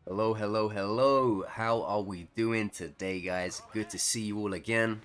Hello, hello, hello. How are we doing today, guys? Good to see you all again.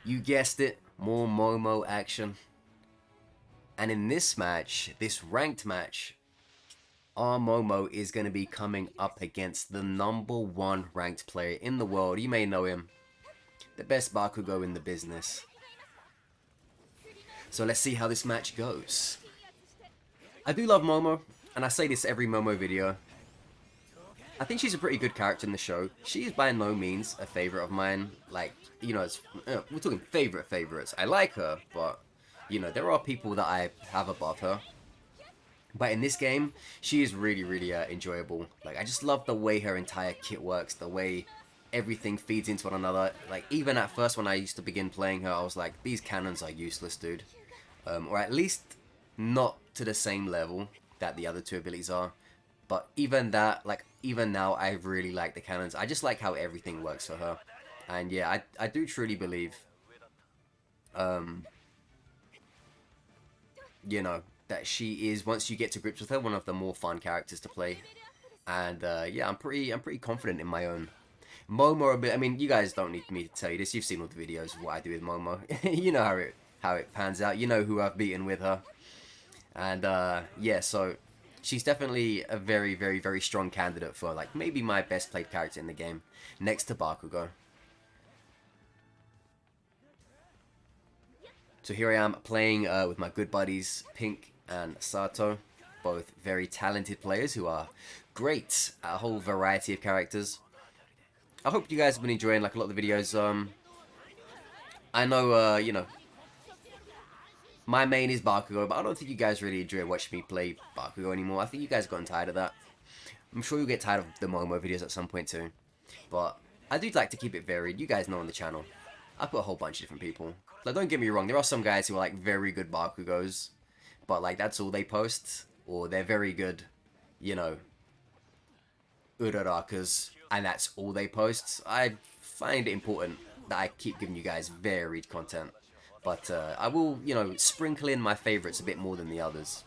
You guessed it, more Momo action. And in this match, this ranked match, our Momo is going to be coming up against the #1 ranked player in the world. You may know him, the best Bakugo in the business. So let's see how this match goes. I do love Momo, and I say this every Momo video. I think she's a pretty good character in the show. She is by no means a favorite of mine. Like, we're talking favorites. I like her, but, there are people that I have above her. But in this game, she is really, really enjoyable. Like, I just love the way her entire kit works, the way everything feeds into one another. Like, even at first when I used to begin playing her, I was like, these cannons are useless, dude. Or at least not to the same level that the other two abilities are. But even that, like, even now, I really like the cannons. I just like how everything works for her. And yeah, I do truly believe, um, that she is, once you get to grips with her, one of the more fun characters to play. And yeah, I'm pretty confident in my own. Momo a bit. I mean, you guys don't need me to tell you this. You've seen all the videos of what I do with Momo. You know how it pans out. You know who I've beaten with her. And yeah, so she's definitely a very, very, very strong candidate for, like, maybe my best played character in the game, next to Bakugo. So here I am playing with my good buddies Pink and Sato, both very talented players who are great at a whole variety of characters. I hope you guys have been enjoying, like, a lot of the videos. I know, my main is Bakugo, but I don't think you guys really enjoy watching me play Bakugo anymore. I think you guys have gotten tired of that. I'm sure you'll get tired of the Momo videos at some point too. But I do like to keep it varied. You guys know on the channel, I put a whole bunch of different people. Like, don't get me wrong, there are some guys who are, like, very good Bakugos, but, like, that's all they post. Or they're very good, you know, Urarakas, and that's all they post. I find it important that I keep giving you guys varied content. But I will, sprinkle in my favorites a bit more than the others.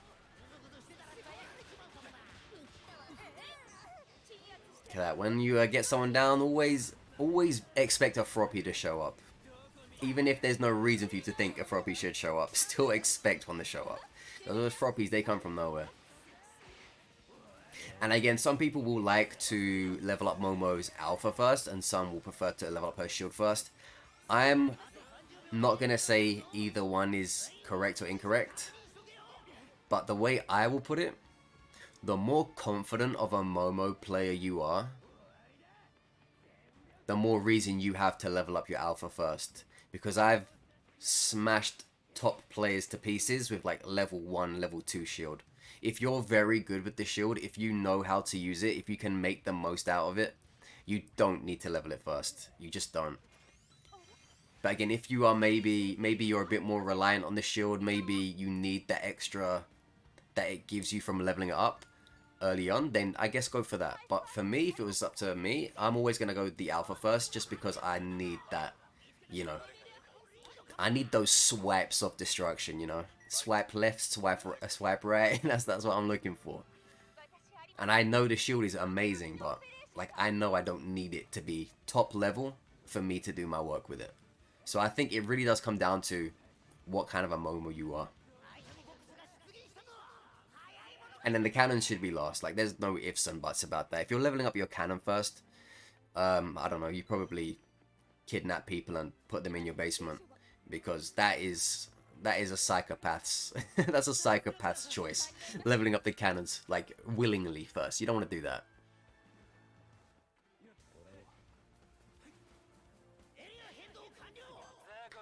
Look at that. When you get someone down, always expect a Froppy to show up. Even if there's no reason for you to think a Froppy should show up, still expect one to show up. Those Froppies, they come from nowhere. And again, some people will like to level up Momo's Alpha first, and some will prefer to level up her Shield first. I'm not going to say either one is correct or incorrect, but the way I will put it, the more confident of a Momo player you are, the more reason you have to level up your Alpha first. Because I've smashed top players to pieces with, like, level 1, level 2 shield. If you're very good with the shield, if you know how to use it, if you can make the most out of it, you don't need to level it first. You just don't. But again, if you are maybe you're a bit more reliant on the shield, maybe you need that extra that it gives you from leveling it up early on, then I guess go for that. But for me, if it was up to me, I'm always going to go with the Alpha first, just because I need that, I need those swipes of destruction, Swipe left, swipe right, that's what I'm looking for. And I know the shield is amazing, but, like, I know I don't need it to be top level for me to do my work with it. So I think it really does come down to what kind of a Momo you are. And then the cannon should be last. Like, there's no ifs and buts about that. If you're leveling up your cannon first, I don't know, you probably kidnap people and put them in your basement. Because that is a psychopath's that's a psychopath's choice. Leveling up the cannons, like, willingly first. You don't want to do that.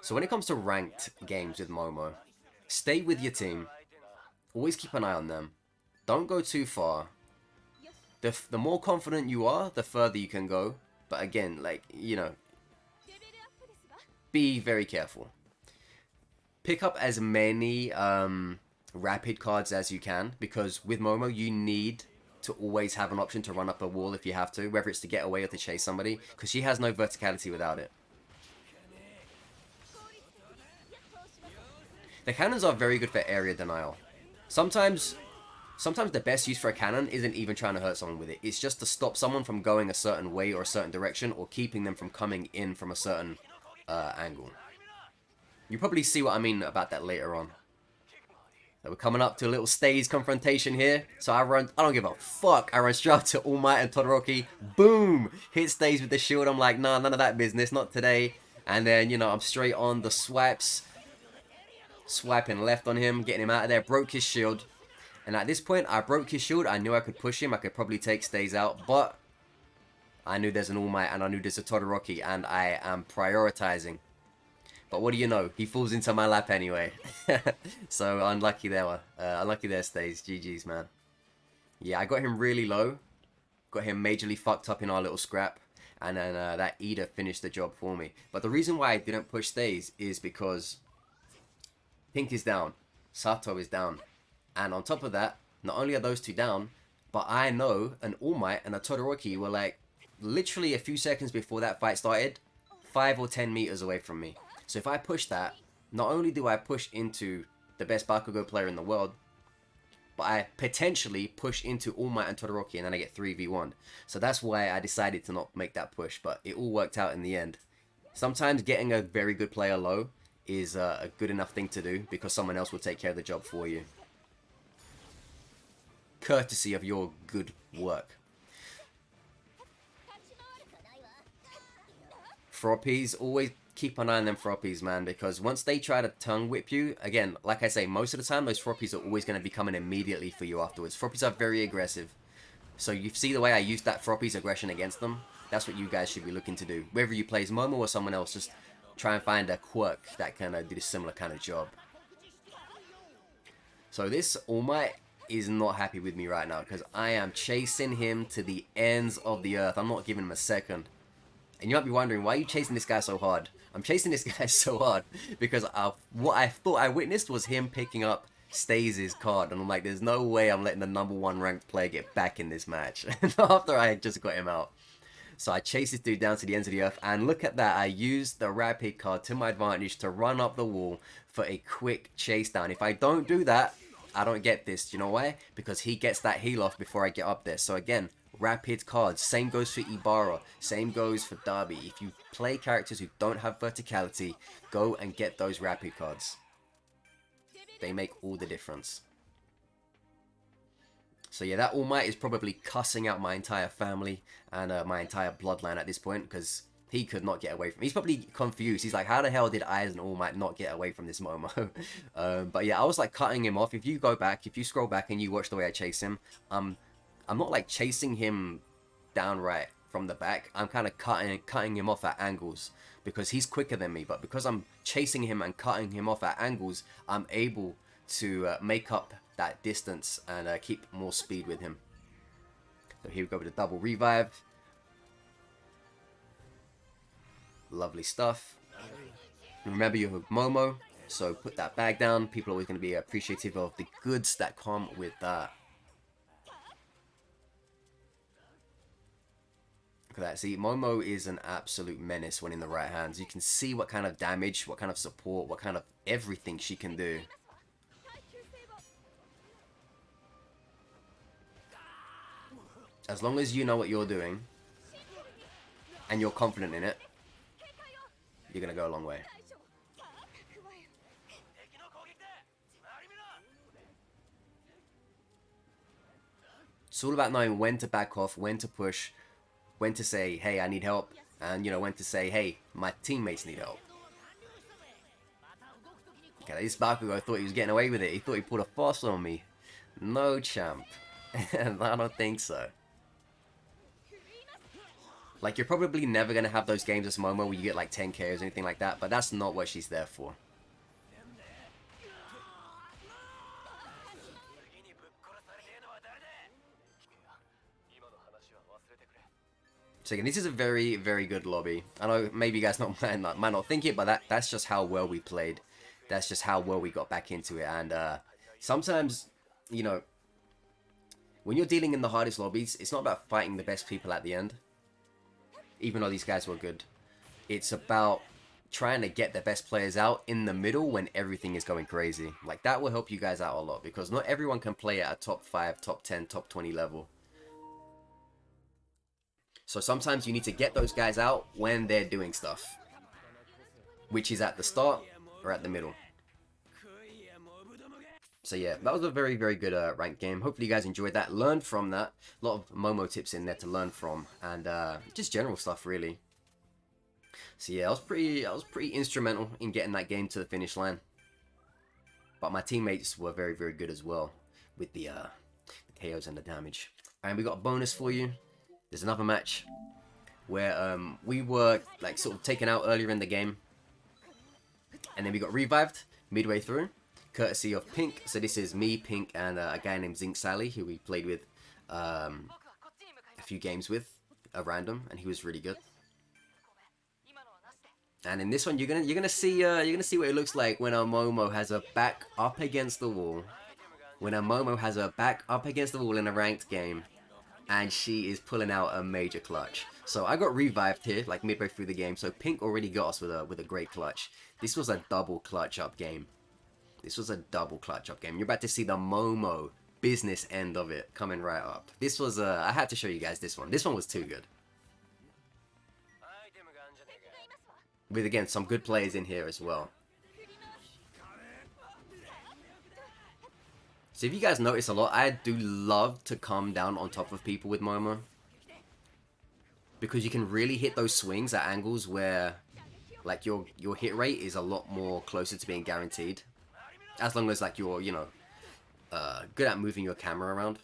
So when it comes to ranked games with Momo, stay with your team. Always keep an eye on them. Don't go too far. The more confident you are, the further you can go. But again, like, be very careful. Pick up as many rapid cards as you can, because with Momo you need to always have an option to run up a wall if you have to, whether it's to get away or to chase somebody, because she has no verticality without it. The cannons are very good for area denial. Sometimes Sometimes the best use for a cannon isn't even trying to hurt someone with it. It's just to stop someone from going a certain way or a certain direction, or keeping them from coming in from a certain angle. You probably see what I mean about that later on. So we're coming up to a little stage confrontation here. So I don't give a fuck. I run straight up to All Might and Todoroki. Boom! Hit stage with the shield. I'm like, nah, none of that business, not today. And then, you know, I'm straight on the swipes. Swiping left on him, getting him out of there. Broke his shield. And at this point, I broke his shield. I knew I could push him. I could probably take stays out. But I knew there's an All Might and I knew there's a Todoroki. And I am prioritizing. But what do you know? He falls into my lap anyway. So unlucky there. Unlucky there, stays. GG's, man. Yeah, I got him really low. Got him majorly fucked up in our little scrap. And then that Ida finished the job for me. But the reason why I didn't push stays is because Pink is down. Sato is down. And on top of that, not only are those two down, but I know an All Might and a Todoroki were like literally a few seconds before that fight started, 5 or 10 meters away from me. So if I push that, not only do I push into the best Bakugo player in the world, but I potentially push into All Might and Todoroki and then I get 3v1. So that's why I decided to not make that push, but it all worked out in the end. Sometimes getting a very good player low is a good enough thing to do because someone else will take care of the job for you. Courtesy of your good work. Froppies, always keep an eye on them Froppies, man, because once they try to tongue whip you, again, like I say, most of the time those Froppies are always going to be coming immediately for you afterwards. Froppies are very aggressive. So you see the way I used that Froppie's aggression against them? That's what you guys should be looking to do. Whether you play as Momo or someone else, just try and find a quirk that can do a similar kind of job. So this All Might is not happy with me right now because I am chasing him to the ends of the earth. I'm not giving him a second. And you might be wondering, why are you chasing this guy so hard? I'm chasing this guy so hard because what I thought I witnessed was him picking up Stays' card. And I'm like, there's no way I'm letting the #1 ranked player get back in this match. After I had just got him out. So I chased this dude down to the ends of the earth. And look at that. I used the Rapid card to my advantage to run up the wall for a quick chase down. If I don't do that, I don't get this. Do you know why? Because he gets that heal off before I get up there. So again, Rapid cards. Same goes for Ibarra. Same goes for Derby. If you play characters who don't have verticality, go and get those Rapid cards. They make all the difference. So yeah, that All Might is probably cussing out my entire family and my entire bloodline at this point because he could not get away from me. He's probably confused. He's like, how the hell did I as an All Might not get away from this Momo? But yeah, I was like cutting him off. If you go back, if you scroll back and you watch the way I chase him, I'm not like chasing him downright from the back. I'm kind of cutting him off at angles because he's quicker than me. But because I'm chasing him and cutting him off at angles, I'm able to make up that distance and keep more speed with him. So here we go with the double revive. Lovely stuff. Remember, you have Momo, so put that bag down. People are always going to be appreciative of the goods that come with that. Look at that. See, Momo is an absolute menace when in the right hands. You can see what kind of damage, what kind of support, what kind of everything she can do. As long as you know what you're doing and you're confident in it, you're going to go a long way. It's all about knowing when to back off, when to push, when to say, hey, I need help, and, you know, when to say, hey, my teammates need help. Okay, this Bakugo thought he was getting away with it. He thought he pulled a fast on me. No, champ. I don't think so. Like, you're probably never going to have those games as Momo where you get like 10 KOs or anything like that, but that's not what she's there for. So again, this is a very, very good lobby. I know maybe you guys might not think it, but that's just how well we played. That's just how well we got back into it. And sometimes, you know, when you're dealing in the hardest lobbies, it's not about fighting the best people at the end. Even though these guys were good. It's about trying to get the best players out in the middle when everything is going crazy. Like, that will help you guys out a lot, because not everyone can play at a top 5, top 10, top 20 level. So sometimes you need to get those guys out when they're doing stuff, which is at the start or at the middle. So yeah, that was a very, very good ranked game. Hopefully you guys enjoyed that, learned from that. A lot of Momo tips in there to learn from, and just general stuff really. So yeah, I was pretty instrumental in getting that game to the finish line. But my teammates were very, very good as well with the KOs and the damage. And we got a bonus for you. There's another match where we were like sort of taken out earlier in the game, and then we got revived midway through, courtesy of Pink. So this is me, Pink, and a guy named Zinc Sally, who we played with a few games with, a random, and he was really good. And in this one, you're gonna see what it looks like when a Momo has a back up against the wall. When a Momo has a back up against the wall in a ranked game, and she is pulling out a major clutch. So I got revived here, like midway through the game. So Pink already got us with a great clutch. This was a double clutch up game. This was a double clutch up game. You're about to see the Momo business end of it coming right up. This was I had to show you guys this one. This one was too good. With again some good players in here as well. So if you guys notice a lot, I do love to come down on top of people with Momo, because you can really hit those swings at angles where like your hit rate is a lot more closer to being guaranteed, as long as like you're, you know, good at moving your camera around.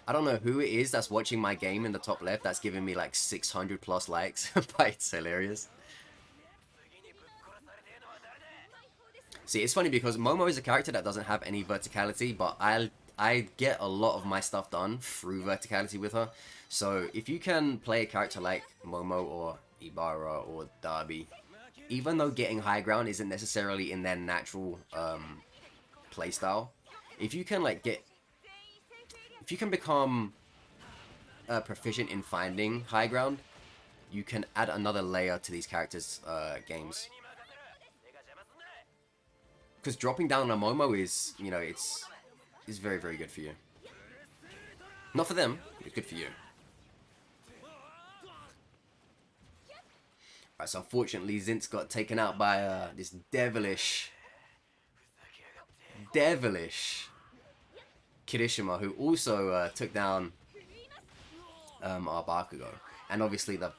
I don't know who it is that's watching my game in the top left that's giving me like 600 plus likes, but it's hilarious. See, it's funny because Momo is a character that doesn't have any verticality, but I get a lot of my stuff done through verticality with her. So if you can play a character like Momo or Ibarra or Darby, even though getting high ground isn't necessarily in their natural playstyle, if you can become proficient in finding high ground, you can add another layer to these characters' games. Because dropping down a Momo is, you know, it's very, very good for you. Not for them, it's good for you. Alright, so unfortunately Zint's got taken out by this devilish Kirishima, who also took down our Bakugo. And obviously the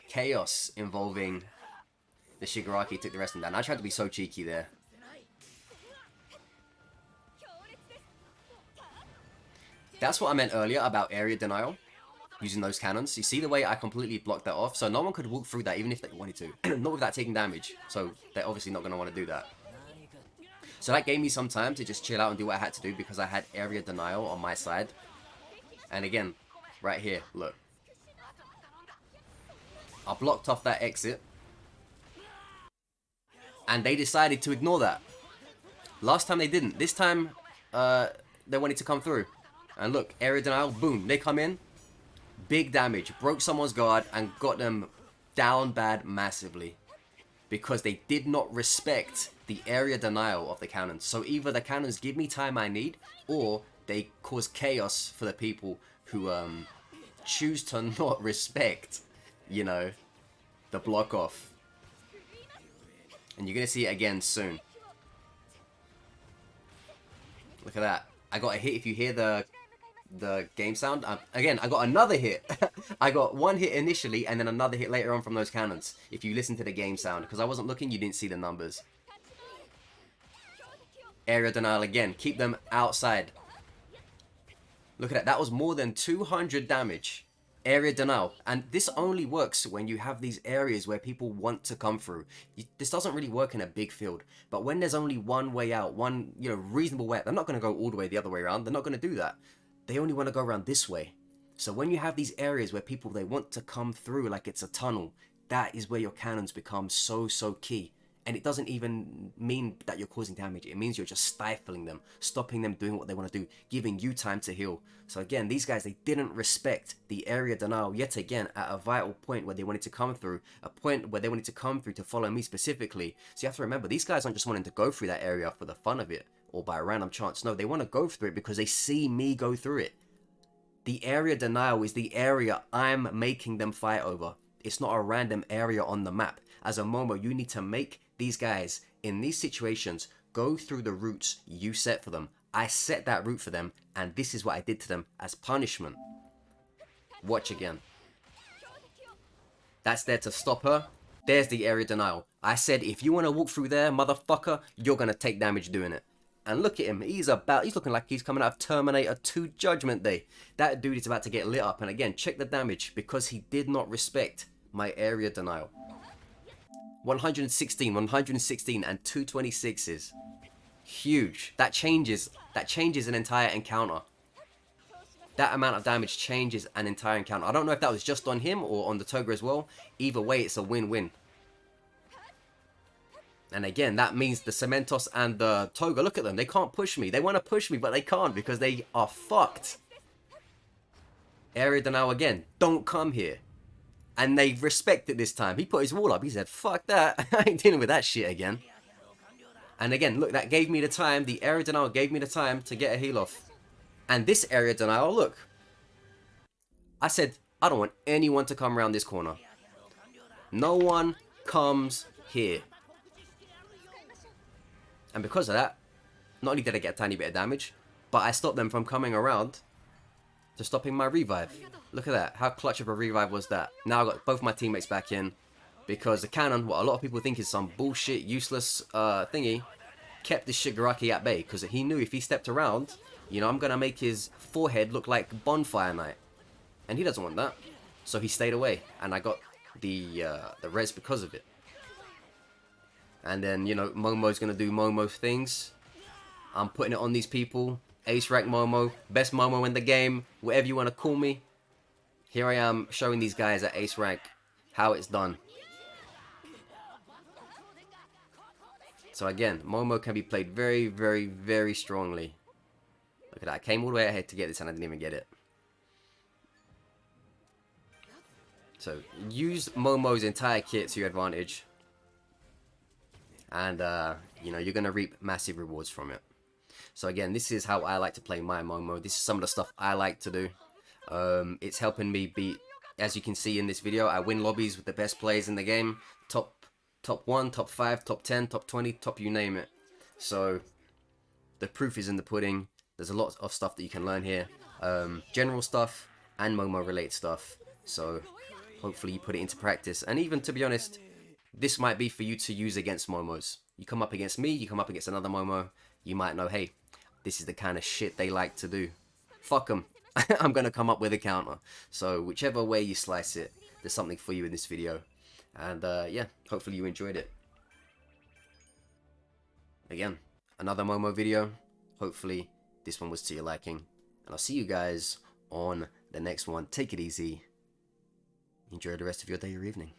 chaos involving the Shigaraki took the rest of them down. I tried to be so cheeky there. That's what I meant earlier about area denial, using those cannons. You see the way I completely blocked that off? So no one could walk through that even if they wanted to. Not without taking damage. So they're obviously not going to want to do that. So that gave me some time to just chill out and do what I had to do, because I had area denial on my side. And again, right here, look. I blocked off that exit, and they decided to ignore that. Last time they didn't. This time, they wanted to come through. And look, area denial, boom, they come in. Big damage, broke someone's guard, and got them down bad massively. Because they did not respect the area denial of the cannons. So either the cannons give me time I need, or they cause chaos for the people who choose to not respect, you know, the block off. And you're going to see it again soon. Look at that. I got a hit. If you hear the game sound, again, I got another hit. I got one hit initially and then another hit later on from those cannons. If you listen to the game sound, because I wasn't looking, you didn't see the numbers. Area denial again. Keep them outside. Look at that. That was more than 200 damage. Area denial. And this only works when you have these areas where people want to come through. This doesn't really work in a big field. But when there's only one way out, one, you know, reasonable way out, they're not going to go all the way the other way around. They're not going to do that. They only want to go around this way. So when you have these areas where they want to come through like it's a tunnel, that is where your cannons become so key. And it doesn't even mean that you're causing damage. It means you're just stifling them, stopping them doing what they want to do, giving you time to heal. So again, these guys, they didn't respect the area denial yet again at a vital point where they wanted to come through, a point where they wanted to come through to follow me specifically. So you have to remember, these guys aren't just wanting to go through that area for the fun of it or by a random chance. No, they want to go through it because they see me go through it. The area denial is the area I'm making them fight over. It's not a random area on the map. As a Momo, you need to make these guys in these situations go through the routes you set for them. I set that route for them, and this is what I did to them as punishment. Watch again. That's there to stop her. There's the area denial. I said, if you want to walk through there, motherfucker, you're going to take damage doing it. And look at him. He's looking like he's coming out of Terminator 2 Judgment Day. That dude is about to get lit up. And again, check the damage because he did not respect my area denial. 116, and 226s. Huge. That changes an entire encounter. That amount of damage changes an entire encounter. I don't know if that was just on him or on the Toga as well. Either way, it's a win-win. And again, that means the Cementos and the Toga, look at them. They can't push me. They want to push me, but they can't because they are fucked. Area denial again. Don't come here. And they respect it this time. He put his wall up. He said, fuck that. I ain't dealing with that shit again. And again, look, that gave me the time. The area denial gave me the time to get a heal off. And this area denial, look. I said, I don't want anyone to come around this corner. No one comes here. And because of that, not only did I get a tiny bit of damage, but I stopped them from coming around to stopping my revive. Look at that. How clutch of a revive was that? Now I got both my teammates back in because the cannon, what a lot of people think is some bullshit, useless thingy, kept the shigaraki at bay because he knew if he stepped around, you know, I'm going to make his forehead look like bonfire night. And he doesn't want that. So he stayed away and I got the res because of it. And then, you know, Momo's going to do Momo things. I'm putting it on these people. Ace rank Momo, best Momo in the game, whatever you want to call me. Here I am showing these guys at ace rank how it's done. So again, Momo can be played very, very, very strongly. Look at that. I came all the way ahead to get this and I didn't even get it. So use Momo's entire kit to your advantage. And, you know, you're going to reap massive rewards from it. So again, this is how I like to play my Momo. This is some of the stuff I like to do. It's helping me beat, as you can see in this video, I win lobbies with the best players in the game. Top 1, top 5, top 10, top 20, top you name it. So the proof is in the pudding. There's a lot of stuff that you can learn here. General stuff and Momo related stuff. So hopefully you put it into practice. And even to be honest, this might be for you to use against Momos. You come up against me, you come up against another Momo, you might know, hey, this is the kind of shit they like to do. Fuck them. I'm going to come up with a counter. So whichever way you slice it, there's something for you in this video. And yeah, hopefully you enjoyed it. Again, another Momo video. Hopefully this one was to your liking. And I'll see you guys on the next one. Take it easy. Enjoy the rest of your day or evening.